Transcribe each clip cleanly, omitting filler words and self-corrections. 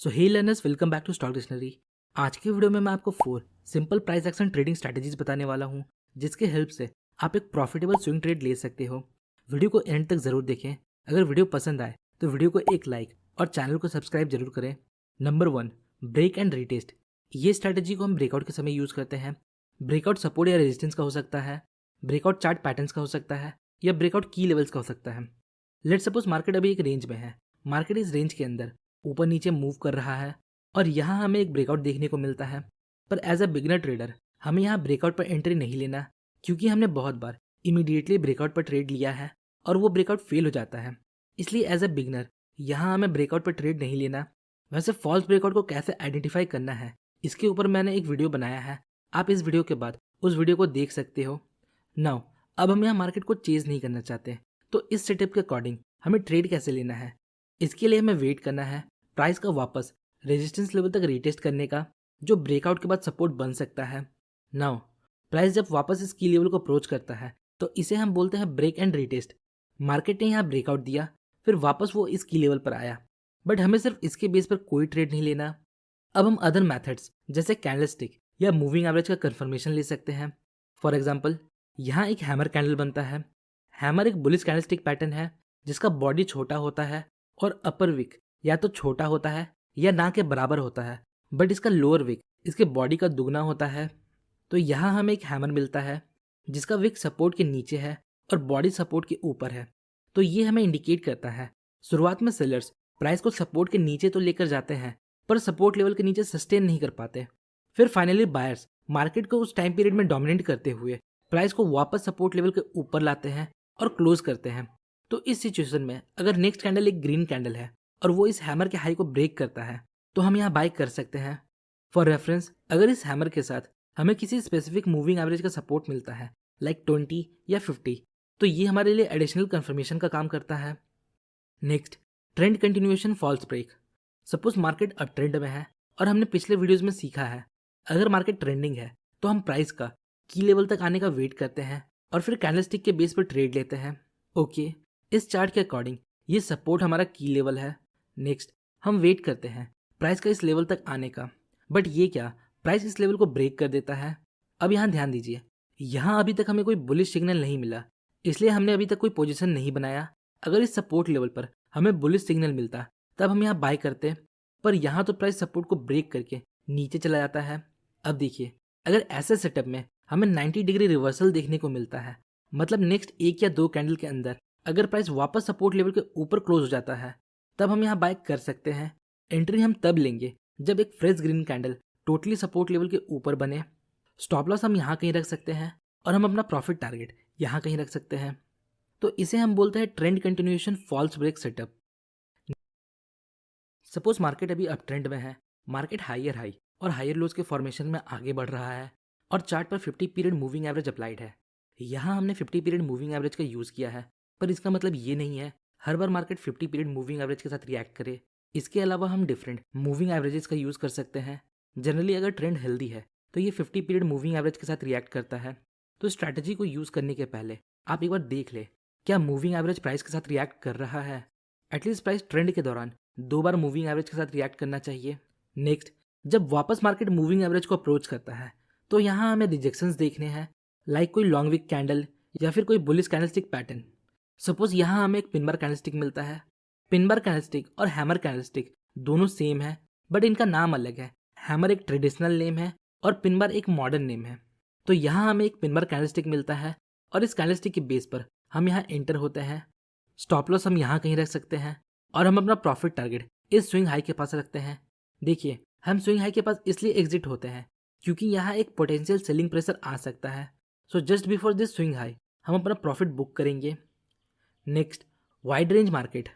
So hey learners, welcome back to stock dictionary. आज की video में मैं आपको 4 simple price action trading strategies बताने वाला हूँ, जिसके हेल्प से आप एक प्रॉफिटेबल स्विंग ट्रेड ले सकते हो। वीडियो को एंड तक जरूर देखें। अगर वीडियो पसंद आए तो वीडियो को एक लाइक और चैनल को सब्सक्राइब जरूर करें। Number 1, break and retest. ये स्ट्रैटेजी को हम ब्रेकआउट के समय यूज करते हैं। ब्रेकआउट सपोर्ट या रेजिस्टेंस का हो सकता है, ब्रेकआउट चार्ट पैटर्न्स का हो सकता है, या ब्रेकआउट की लेवल्स का हो सकता है। लेट सपोज मार्केट अभी एक रेंज में है। मार्केट इस रेंज के अंदर ऊपर नीचे मूव कर रहा है और यहाँ हमें एक ब्रेकआउट देखने को मिलता है। पर एज अ बिगिनर ट्रेडर हमें यहाँ ब्रेकआउट पर एंट्री नहीं लेना, क्योंकि हमने बहुत बार इमीडिएटली ब्रेकआउट पर ट्रेड लिया है और वो ब्रेकआउट फेल हो जाता है। इसलिए एज अ बिगिनर यहाँ हमें ब्रेकआउट पर ट्रेड नहीं लेना। वैसे फॉल्स ब्रेकआउट को कैसे आइडेंटिफाई करना है, इसके ऊपर मैंने एक वीडियो बनाया है। आप इस वीडियो के बाद उस वीडियो को देख सकते हो। नाउ अब हम यहाँ मार्केट को चेज नहीं करना चाहते, तो इस सेटअप के अकॉर्डिंग हमें ट्रेड कैसे लेना है, इसके लिए हमें वेट करना है प्राइस का वापस रेजिस्टेंस लेवल तक रीटेस्ट करने का, जो ब्रेकआउट के बाद सपोर्ट बन सकता है। नाउ प्राइस जब वापस इस की लेवल को अप्रोच करता है तो इसे हम बोलते हैं ब्रेक एंड रीटेस्ट। मार्केट ने यहाँ ब्रेकआउट दिया, फिर वापस वो इस की लेवल पर आया, बट हमें सिर्फ इसके बेस पर कोई ट्रेड नहीं लेना। अब हम अदर मैथड्स जैसे कैंडलस्टिक या मूविंग एवरेज का कंफर्मेशन ले सकते हैं। फॉर एग्जाम्पल, यहाँ एक हैमर कैंडल बनता है। हैमर एक बुलिश कैंडलस्टिक पैटर्न है जिसका बॉडी छोटा होता है और अपर विक या तो छोटा होता है या ना के बराबर होता है, बट इसका लोअर विक इसके बॉडी का दुगना होता है। तो यहाँ हमें एक हैमर मिलता है जिसका विक सपोर्ट के नीचे है और बॉडी सपोर्ट के ऊपर है। तो ये हमें इंडिकेट करता है शुरुआत में सेलर्स प्राइस को सपोर्ट के नीचे तो लेकर जाते हैं, पर सपोर्ट लेवल के नीचे सस्टेन नहीं कर पाते। फिर फाइनली बायर्स मार्केट को उस टाइम पीरियड में डोमिनेट करते हुए प्राइस को वापस सपोर्ट लेवल के ऊपर लाते हैं और क्लोज करते हैं। तो इस सिचुएशन में अगर नेक्स्ट कैंडल एक ग्रीन कैंडल है और वो इस हैमर के हाई को ब्रेक करता है तो हम यहाँ बाय कर सकते हैं। फॉर रेफरेंस, अगर इस हैमर के साथ हमें किसी स्पेसिफिक मूविंग एवरेज का सपोर्ट मिलता है लाइक 20 या 50, तो ये हमारे लिए एडिशनल कंफर्मेशन का काम करता है। Next, trend continuation false break. Suppose market अब ट्रेंड में है और हमने पिछले वीडियोज में सीखा है अगर मार्केट ट्रेंडिंग है तो हम प्राइस का की लेवल तक आने का वेट करते हैं और फिर कैंडलस्टिक के बेस पर ट्रेड लेते हैं। ओके, इस चार्ट के अकॉर्डिंग ये सपोर्ट हमारा की लेवल है। नेक्स्ट, हम वेट करते हैं प्राइस का इस लेवल तक आने का, बट ये क्या प्राइस इस लेवल को ब्रेक कर देता है। अब यहाँ ध्यान दीजिए, यहाँ अभी तक हमें कोई बुलिश सिग्नल नहीं मिला, इसलिए हमने अभी तक कोई पोजीशन नहीं बनाया। अगर इस सपोर्ट लेवल पर हमें बुलिश सिग्नल मिलता तब हम यहाँ बाय करते, पर यहाँ तो प्राइस सपोर्ट को ब्रेक करके नीचे चला जाता है। अब देखिए, अगर ऐसे सेटअप में हमें 90 डिग्री रिवर्सल देखने को मिलता है, मतलब नेक्स्ट एक या दो कैंडल के अंदर अगर प्राइस वापस सपोर्ट लेवल के ऊपर क्लोज हो जाता है, तब हम यहाँ बाय कर सकते हैं। एंट्री हम तब लेंगे जब एक fresh green candle totally support level के ऊपर बने। स्टॉप लॉस हम यहाँ कहीं रख सकते हैं और हम अपना प्रॉफिट टारगेट यहाँ कहीं रख सकते हैं। तो इसे हम बोलते हैं trend continuation false break setup. Suppose market अभी अप ट्रेंड में है, मार्केट हायर हाई और हायर लोज के फॉर्मेशन में आगे बढ़ रहा है और चार्ट पर 50 पीरियड मूविंग एवरेज अप्लाइड है। यहाँ हमने 50 पीरियड मूविंग एवरेज का यूज़ किया है, पर इसका मतलब ये नहीं है हर बार मार्केट 50 पीरियड मूविंग एवरेज के साथ रिएक्ट करे। इसके अलावा हम डिफरेंट मूविंग एवरेजेस का यूज़ कर सकते हैं। जनरली अगर ट्रेंड हेल्दी है तो ये 50 पीरियड मूविंग एवरेज के साथ रिएक्ट करता है। तो स्ट्रैटेजी को यूज़ करने के पहले आप एक बार देख ले क्या मूविंग एवरेज प्राइस के साथ रिएक्ट कर रहा है। एटलीस्ट प्राइस ट्रेंड के दौरान 2 बार मूविंग एवरेज के साथ रिएक्ट करना चाहिए। नेक्स्ट, जब वापस मार्केट मूविंग एवरेज को अप्रोच करता है तो यहाँ हमें रिजेक्शंस देखने हैं, लाइक कोई लॉन्ग विक कैंडल या फिर कोई बुलिश कैंडलस्टिक पैटर्न। सपोज यहाँ हमें एक पिन बार कैंडलस्टिक मिलता है। पिन बार कैंडलस्टिक और हैमर कैंडलस्टिक दोनों सेम है, बट इनका नाम अलग है। हैमर एक ट्रेडिशनल नेम है और पिन बार एक मॉडर्न नेम है। तो यहाँ हमें एक पिन बार कैंडलस्टिक मिलता है और इस कैंडलस्टिक के बेस पर हम यहाँ एंटर होते हैं। स्टॉप लॉस हम यहाँ कहीं रख सकते हैं और हम अपना प्रॉफिट टारगेट इस स्विंग हाई के पास रखते हैं। देखिए, हम स्विंग हाई के पास इसलिए एग्जिट होते हैं क्योंकि यहाँ एक पोटेंशियल सेलिंग प्रेशर आ सकता है। So just before this swing high हम अपना प्रॉफिट बुक करेंगे। Next, wide range market.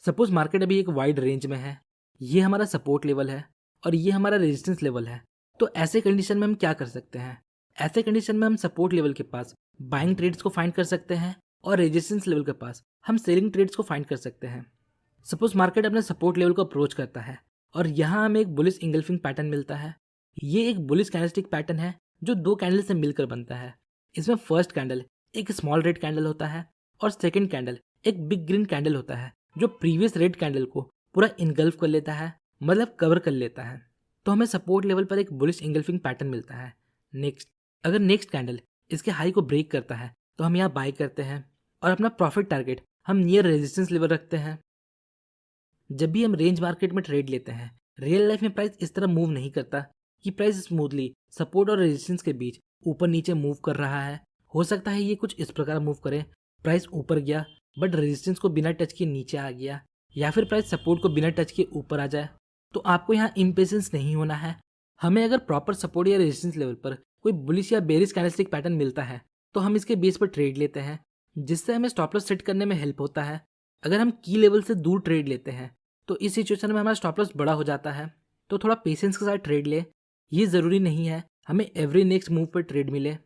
Suppose market अभी एक वाइड रेंज में है, ये हमारा सपोर्ट लेवल है और ये हमारा रेजिस्टेंस लेवल है। तो ऐसे कंडीशन में हम क्या कर सकते हैं, ऐसे कंडीशन में हम सपोर्ट लेवल के पास बाइंग ट्रेड्स को फाइंड कर सकते हैं और रेजिस्टेंस लेवल के पास हम सेलिंग ट्रेड्स को फाइंड कर सकते हैं। सपोज मार्केट अपने सपोर्ट लेवल को अप्रोच करता है और यहाँ हमें एक बुलिश इंगल्फिंग पैटर्न मिलता है। ये एक बुलिश कैंडलस्टिक पैटर्न है जो 2 कैंडल से मिलकर बनता है। इसमें फर्स्ट कैंडल एक स्मॉल रेड कैंडल होता है और सेकंड कैंडल एक बिग ग्रीन कैंडल होता है जो प्रीवियस रेड कैंडल को पूरा इनगल्फ कर लेता है, मतलब कवर कर लेता है, तो हमें सपोर्ट लेवल पर एक बुलिश इंगल्फिंग पैटर्न मिलता है। नेक्स्ट, अगर नेक्स्ट कैंडल इसके हाई को ब्रेक करता है तो हम यहाँ बाय करते हैं और अपना प्रॉफिट टारगेट हम नियर रेजिस्टेंस लेवल रखते हैं। जब भी हम रेंज मार्केट में ट्रेड लेते हैं, रियल लाइफ में प्राइस इस तरह मूव नहीं करता कि प्राइस स्मूथली सपोर्ट और रेजिस्टेंस के बीच ऊपर नीचे मूव कर रहा है। हो सकता है ये कुछ इस प्रकार मूव करे, प्राइस ऊपर गया बट रेजिस्टेंस को बिना टच किए नीचे आ गया, या फिर प्राइस सपोर्ट को बिना टच किए ऊपर आ जाए। तो आपको यहाँ इम्पेशेंस नहीं होना है। हमें अगर प्रॉपर सपोर्ट या रेजिस्टेंस लेवल पर कोई बुलिश या बेरिश कैंडलस्टिक पैटर्न मिलता है तो हम इसके बेस पर ट्रेड लेते हैं, जिससे हमें स्टॉप लॉस सेट करने में हेल्प होता है। अगर हम की लेवल से दूर ट्रेड लेते हैं तो इस सिचुएशन में हमारा स्टॉप लॉस बड़ा हो जाता है। तो थोड़ा पेशेंस के साथ ट्रेड ले। ये ज़रूरी नहीं है हमें एवरी नेक्स्ट मूव पर ट्रेड मिले।